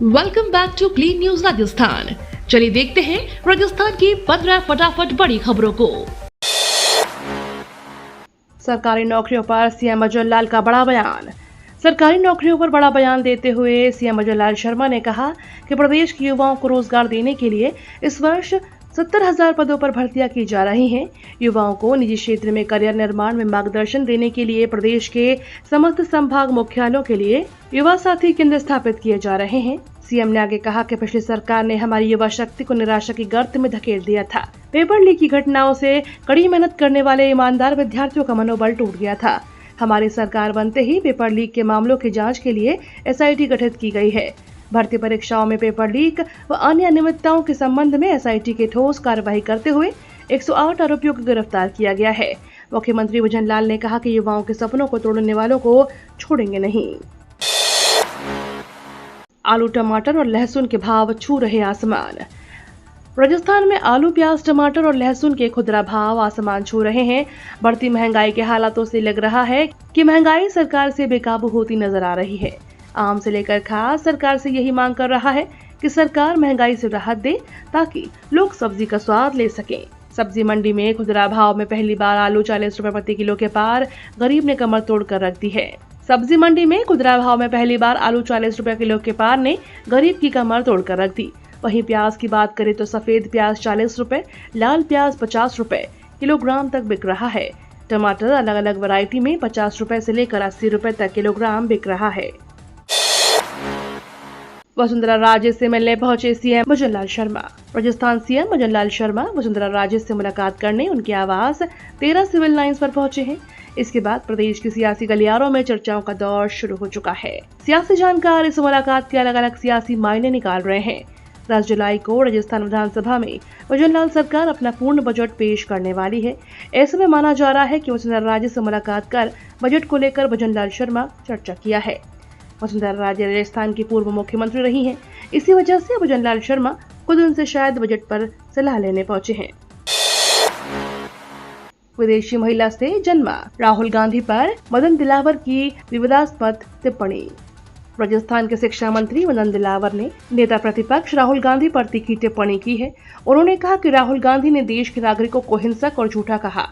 Welcome back to clean news Rajasthan. चलिए देखते हैं राजस्थान की 15 फटाफट बड़ी खबरों को। सरकारी नौकरियों पर सीएम अजय लाल का बड़ा बयान। सरकारी नौकरियों पर बड़ा बयान देते हुए सीएम अजय लाल शर्मा ने कहा कि प्रदेश के युवाओं को रोजगार देने के लिए इस वर्ष 70,000 पदों पर भर्तियां की जा रही हैं। युवाओं को निजी क्षेत्र में करियर निर्माण में मार्गदर्शन देने के लिए प्रदेश के समस्त संभाग मुख्यालयों के लिए युवा साथी केंद्र स्थापित किए जा रहे हैं। सीएम ने आगे कहा कि पिछली सरकार ने हमारी युवा शक्ति को निराशा की गर्त में धकेल दिया था। पेपर लीक की घटनाओं से कड़ी मेहनत करने वाले ईमानदार विद्यार्थियों का मनोबल टूट गया था। हमारी सरकार बनते ही पेपर लीक के मामलों की जांच के लिए एसआईटी गठित की गई है। भर्ती परीक्षाओं में पेपर लीक व अन्य अनियमितताओं के संबंध में एसआईटी के ठोस कार्रवाई करते हुए 108 आरोपियों को गिरफ्तार किया गया है। मुख्यमंत्री भजन लाल ने कहा कि युवाओं के सपनों को तोड़ने वालों को छोड़ेंगे नहीं। आलू, टमाटर और लहसुन के भाव छू रहे आसमान। राजस्थान में आलू, प्याज, टमाटर और लहसुन के खुदरा भाव आसमान छू रहे हैं। बढ़ती महंगाई के हालातों से लग रहा है कि महंगाई सरकार से बेकाबू होती नजर आ रही है। आम से लेकर खास सरकार से यही मांग कर रहा है कि सरकार महंगाई से राहत दे ताकि लोग सब्जी का स्वाद ले सकें। सब्जी मंडी में खुदरा भाव में पहली बार आलू 40 रुपए प्रति किलो के पार गरीब ने कमर तोड़ कर रख दी है। सब्जी मंडी में खुदरा भाव में पहली बार आलू 40 रुपए किलो के पार ने गरीब की कमर तोड़ कर रख दी। वहीं प्याज की बात करें तो सफेद प्याज 40 रुपए, लाल प्याज 50 रुपए किलोग्राम तक बिक रहा है। टमाटर अलग अलग वैरायटी में 50 रुपए से लेकर 80 रुपए तक किलोग्राम बिक रहा है। वसुंधरा राजे से मिलने पहुंचे सीएम भजन लाल शर्मा। राजस्थान सीएम भजन लाल शर्मा वसुंधरा राजे से मुलाकात करने उनके आवास 13 सिविल लाइंस पर पहुंचे हैं। इसके बाद प्रदेश की सियासी गलियारों में चर्चाओं का दौर शुरू हो चुका है। सियासी जानकार इस मुलाकात के अलग अलग सियासी मायने निकाल रहे हैं। 10 जुलाई को राजस्थान विधानसभा में भजन लाल सरकार अपना पूर्ण बजट पेश करने वाली है। ऐसे में माना जा रहा है कि वसुंधरा राजे से मुलाकात कर बजट को लेकर भजन लाल शर्मा चर्चा किया है। वसुंधरा राजे राजस्थान की पूर्व मुख्यमंत्री रही हैं। इसी वजह से भजन लाल शर्मा खुद उनसे शायद बजट पर सलाह लेने पहुंचे हैं। विदेशी महिला से जन्मा राहुल गांधी पर मदन दिलावर की विवादास्पद टिप्पणी। राजस्थान के शिक्षा मंत्री मदन दिलावर ने नेता प्रतिपक्ष राहुल गांधी पर तीखी टिप्पणी की है। उन्होंने कहा कि राहुल गांधी ने देश के नागरिकों को हिंसक और झूठा कहा।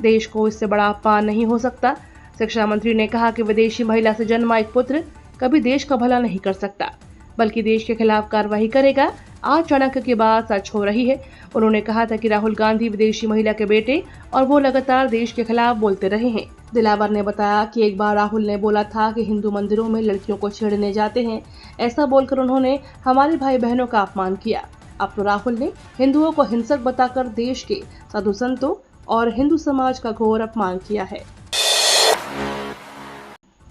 देश को इससे बड़ा अपमान नहीं हो सकता। शिक्षा मंत्री ने कहा कि विदेशी महिला से जन्मा एक पुत्र कभी देश का भला नहीं कर सकता, बल्कि देश के खिलाफ कार्रवाई करेगा। आज चाणक्य की बात सच हो रही है। उन्होंने कहा था कि राहुल गांधी विदेशी महिला के बेटे और वो लगातार देश के खिलाफ बोलते रहे हैं। दिलावर ने बताया कि एक बार राहुल ने बोला था कि हिंदू मंदिरों में लड़कियों को छेड़ने जाते हैं। ऐसा बोलकर उन्होंने हमारे भाई बहनों का अपमान किया। अब तो राहुल ने हिंदुओं को हिंसक बताकर देश के साधु संतों और हिंदू समाज का घोर अपमान किया है।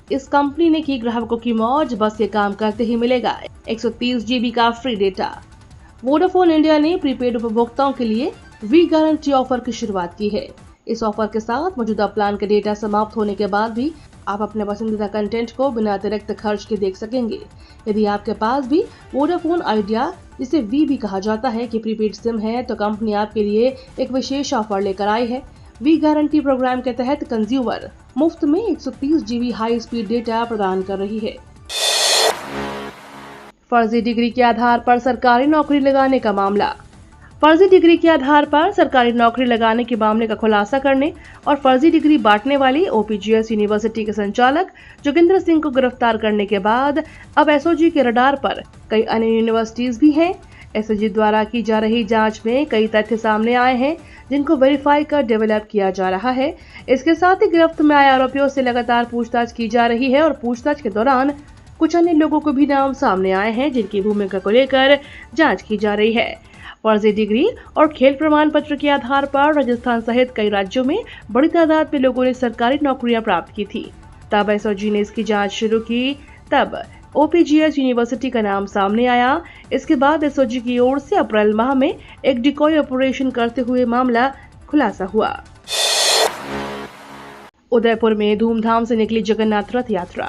इस कंपनी ने की ग्राहकों की मौज, बस ये काम करते ही मिलेगा 130 GB का फ्री डेटा। वोडाफोन इंडिया ने प्रीपेड उपभोक्ताओं के लिए वी गारंटी ऑफर की शुरुआत की है। इस ऑफर के साथ मौजूदा प्लान के डेटा समाप्त होने के बाद भी आप अपने पसंदीदा कंटेंट को बिना अतिरिक्त खर्च के देख सकेंगे। यदि आपके पास भी वोडाफोन आइडिया, जिसे वी भी कहा जाता है, कि प्रीपेड सिम है तो कंपनी आपके लिए एक विशेष ऑफर लेकर आई है। वी गारंटी प्रोग्राम के तहत कंज्यूमर मुफ्त में 130 GB हाई स्पीड डेटा प्रदान कर रही है। फर्जी डिग्री के आधार पर सरकारी नौकरी लगाने का मामला। फर्जी डिग्री के आधार पर सरकारी नौकरी लगाने के मामले का खुलासा करने और फर्जी डिग्री बांटने वाली ओपीजीएस यूनिवर्सिटी के संचालक जोगिंदर सिंह को गिरफ्तार करने के बाद अब एसओजी के रडार पर कई अन्य यूनिवर्सिटीज भी हैं। एसओजी द्वारा की जा रही जांच में कई तथ्य सामने आए हैं जिनको वेरीफाई कर डेवलप किया जा रहा है। इसके साथ ही गिरफ्त में आए आरोपियों से लगातार पूछताछ की जा रही है और पूछताछ के दौरान कुछ अन्य लोगों को भी नाम सामने आए हैं जिनकी भूमिका को लेकर जांच की जा रही है। फर्जी डिग्री और खेल प्रमाण पत्र के आधार पर राजस्थान सहित कई राज्यों में बड़ी तादाद में लोगों ने सरकारी नौकरियां प्राप्त की थी। तब एसओजी ने इसकी जांच शुरू की। तब ओपीजीएस यूनिवर्सिटी का नाम सामने आया। इसके बाद एसओजी की ओर से अप्रैल माह में एक डिकॉय ऑपरेशन करते हुए मामला खुलासा हुआ। उदयपुर में धूमधाम से निकली जगन्नाथ रथ यात्रा।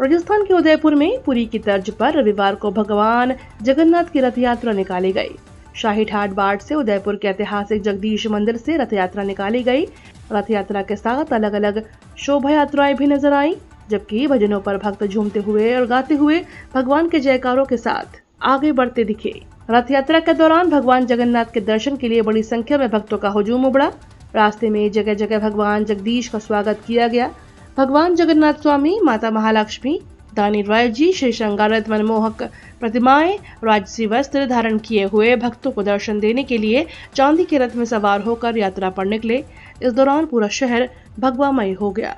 राजस्थान के उदयपुर में पुरी की तर्ज पर रविवार को भगवान जगन्नाथ की रथ यात्रा निकाली गई। शाही ठाट बाट से उदयपुर के ऐतिहासिक जगदीश मंदिर से रथ यात्रा निकाली गई। रथ यात्रा के साथ अलग अलग शोभा यात्राएं भी नजर आईं। जबकि भजनों पर भक्त झूमते हुए और गाते हुए भगवान के जयकारों के साथ आगे बढ़ते दिखे। रथ यात्रा के दौरान भगवान जगन्नाथ के दर्शन के लिए बड़ी संख्या में भक्तों का हुजूम उमड़ा। रास्ते में जगह जगह भगवान जगदीश का स्वागत किया गया। भगवान जगन्नाथ स्वामी, माता महालक्ष्मी, दानी राय जी, श्री श्रृंगारित मनमोहक प्रतिमाएं, राजसी वस्त्र धारण किए हुए भक्तों को दर्शन देने के लिए चांदी के रथ में सवार होकर यात्रा पर निकले। इस दौरान पूरा शहर भगवामय हो गया।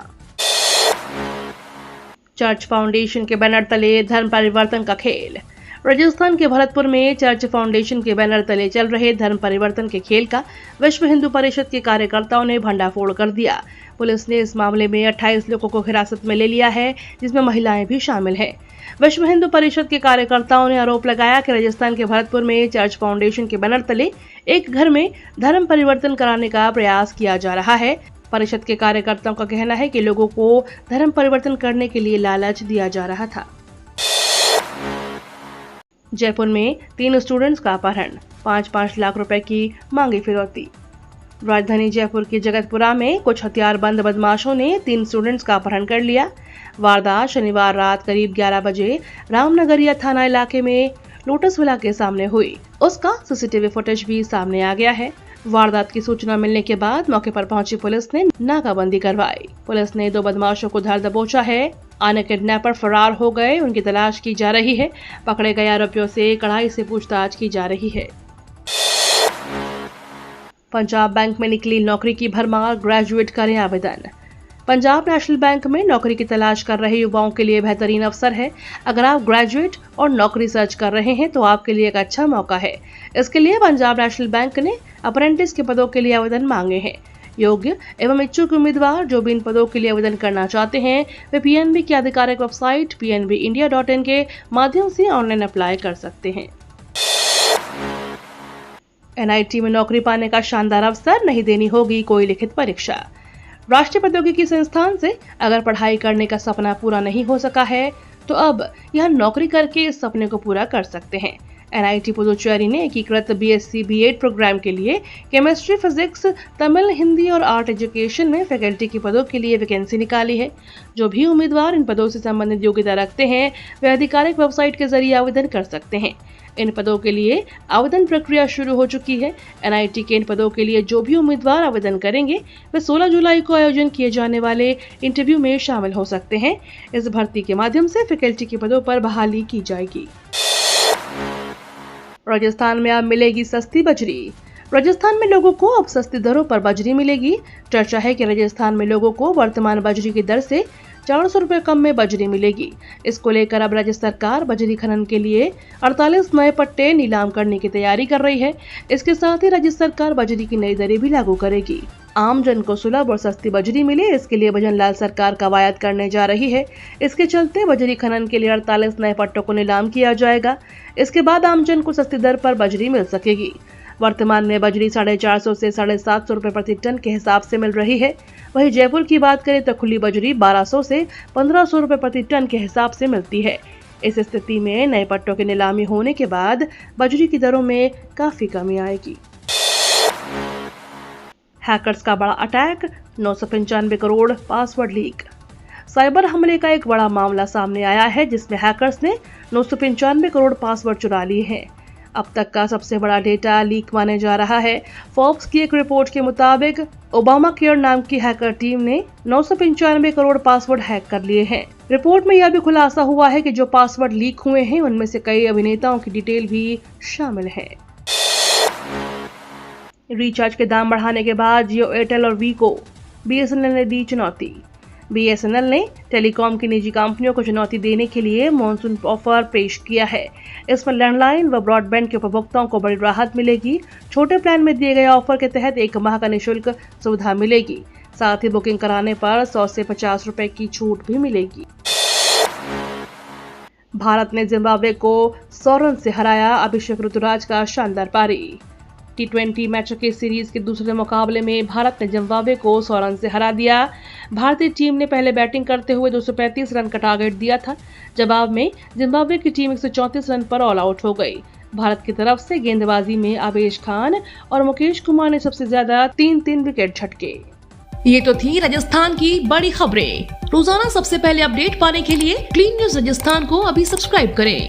चर्च फाउंडेशन के बैनर तले धर्म परिवर्तन का खेल। राजस्थान के भरतपुर में चर्च फाउंडेशन के बैनर तले चल रहे धर्म परिवर्तन के खेल का विश्व हिंदू परिषद के कार्यकर्ताओं ने भंडाफोड़ कर दिया। पुलिस ने इस मामले में 28 लोगों को हिरासत में ले लिया है, जिसमें महिलाएं भी शामिल हैं। विश्व हिंदू परिषद के कार्यकर्ताओं ने आरोप लगाया कि राजस्थान के भरतपुर में चर्च फाउंडेशन के बैनर तले एक घर में धर्म परिवर्तन कराने का प्रयास किया जा रहा है। परिषद के कार्यकर्ताओं का कहना है कि लोगों को धर्म परिवर्तन करने के लिए लालच दिया जा रहा था। जयपुर में 3 स्टूडेंट्स का अपहरण, 5-5 लाख रुपए की मांगी फिरौती। राजधानी जयपुर के जगतपुरा में कुछ हथियारबंद बदमाशों ने 3 स्टूडेंट्स का अपहरण कर लिया। वारदात शनिवार रात करीब 11 बजे रामनगरिया थाना इलाके में लोटस विला के सामने हुई। उसका सीसीटीवी फुटेज भी सामने आ गया है। वारदात की सूचना मिलने के बाद मौके पर पहुंची पुलिस ने नाकाबंदी करवाई। पुलिस ने 2 बदमाशों को धर दबोचा है। अन्य किडनैपर फरार हो गए, उनकी तलाश की जा रही है। पकड़े गए आरोपियों से कड़ाई से पूछताछ की जा रही है। पंजाब बैंक में निकली नौकरी की भरमार, ग्रेजुएट करें आवेदन। पंजाब नेशनल बैंक में नौकरी की तलाश कर रहे युवाओं के लिए बेहतरीन अवसर है। अगर आप ग्रेजुएट और नौकरी सर्च कर रहे हैं तो आपके लिए एक अच्छा मौका है। इसके लिए पंजाब नेशनल बैंक ने अप्रेंटिस के पदों के लिए आवेदन मांगे हैं। योग्य एवं इच्छुक उम्मीदवार जो भी इन पदों के लिए आवेदन करना चाहते हैं वे पीएनबी की आधिकारिक वेबसाइट pnbindia.in के माध्यम से ऑनलाइन अप्लाई कर सकते हैं। एनआईटी में नौकरी पाने का शानदार अवसर, नहीं देनी होगी कोई लिखित परीक्षा। राष्ट्रीय प्रौद्योगिकी संस्थान से अगर पढ़ाई करने का सपना पूरा नहीं हो सका है तो अब यह नौकरी करके इस सपने को पूरा कर सकते हैं। एनआईटी पुदुचेरी ने एकीकृत बीएससी बीएड प्रोग्राम के लिए केमिस्ट्री, फिजिक्स, तमिल, हिंदी और आर्ट एजुकेशन में फैकल्टी के पदों के लिए वैकेंसी निकाली है। जो भी उम्मीदवार इन पदों से संबंधित योग्यता रखते हैं वे आधिकारिक वेबसाइट के जरिए आवेदन कर सकते हैं। इन पदों के लिए आवेदन प्रक्रिया शुरू हो चुकी है। एनआईटी के इन पदों के लिए जो भी उम्मीदवार आवेदन करेंगे वे 16 जुलाई को आयोजन किए जाने वाले इंटरव्यू में शामिल हो सकते हैं। इस भर्ती के माध्यम से फैकल्टी के पदों पर बहाली की जाएगी। राजस्थान में अब मिलेगी सस्ती बजरी। राजस्थान में लोगों को अब सस्ती दरों पर बजरी मिलेगी। चर्चा है कि राजस्थान में लोगों को वर्तमान बजरी की दर से 400 रुपए कम में बजरी मिलेगी। इसको लेकर अब राज्य सरकार बजरी खनन के लिए 48 नए पट्टे नीलाम करने की तैयारी कर रही है। इसके साथ ही राज्य सरकार बजरी की नई दरें भी लागू करेगी। आम जन को सुलभ और सस्ती बजरी मिले, इसके लिए भजनलाल सरकार कवायद करने जा रही है। इसके चलते बजरी खनन के लिए 48 नए पट्टों को नीलाम किया जाएगा। इसके बाद आम जन को सस्ती दर पर बजरी मिल सकेगी। वर्तमान में बजरी 450 से 750 रुपए प्रति टन के हिसाब से मिल रही है। वहीं जयपुर की बात करें तो खुली बजरी 1200 से 1500 रुपए प्रति टन के हिसाब से मिलती है। इस स्थिति में नए पट्टों की नीलामी होने के बाद बजरी की दरों में काफी कमी आएगी। हैकर्स का बड़ा attack, 995 crore password leak. Cyber हमले का एक बड़ा मामला सामने आया है जिसमें हैकर्स ने 995 करोड़ पासवर्ड चुरा लिए हैं। अब तक का सबसे बड़ा डेटा लीक माने जा रहा है। फोर्ब्स की एक रिपोर्ट के मुताबिक ओबामा केयर नाम की हैकर टीम ने 995 करोड़ पासवर्ड हैक कर लिए हैं। रिपोर्ट में यह भी खुलासा हुआ है कि जो पासवर्ड लीक हुए हैं उनमें से कई अभिनेताओं की डिटेल भी शामिल है। रिचार्ज के दाम बढ़ाने के बाद जियो, एयरटेल और वी को बीएसएनएल ने दी चुनौती। बीएसएनएल ने टेलीकॉम की निजी कंपनियों को चुनौती देने के लिए मॉनसून ऑफर पेश किया है। इसमें लैंडलाइन व ब्रॉडबैंड के उपभोक्ताओं को बड़ी राहत मिलेगी। छोटे प्लान में दिए गए ऑफर के तहत 1 माह का निःशुल्क सुविधा मिलेगी। साथ ही बुकिंग कराने पर 100 से 50 रुपए की छूट भी मिलेगी। भारत ने जिम्बाब्वे को 100 रन से हराया, अभिषेक ऋतुराज का शानदार पारी। T20 मैचों के सीरीज के दूसरे मुकाबले में भारत ने जिम्बाब्वे को 100 रन से हरा दिया। भारतीय टीम ने पहले बैटिंग करते हुए 235 रन का टारगेट दिया था। जवाब में जिम्बाब्वे की टीम 134 रन पर ऑल आउट हो गई। भारत की तरफ से गेंदबाजी में आवेश खान और मुकेश कुमार ने सबसे ज्यादा 3-3 विकेट झटके। ये तो थी राजस्थान की बड़ी खबरें। रोजाना सबसे पहले अपडेट पाने के लिए क्लीन न्यूज राजस्थान को अभी सब्सक्राइब करें।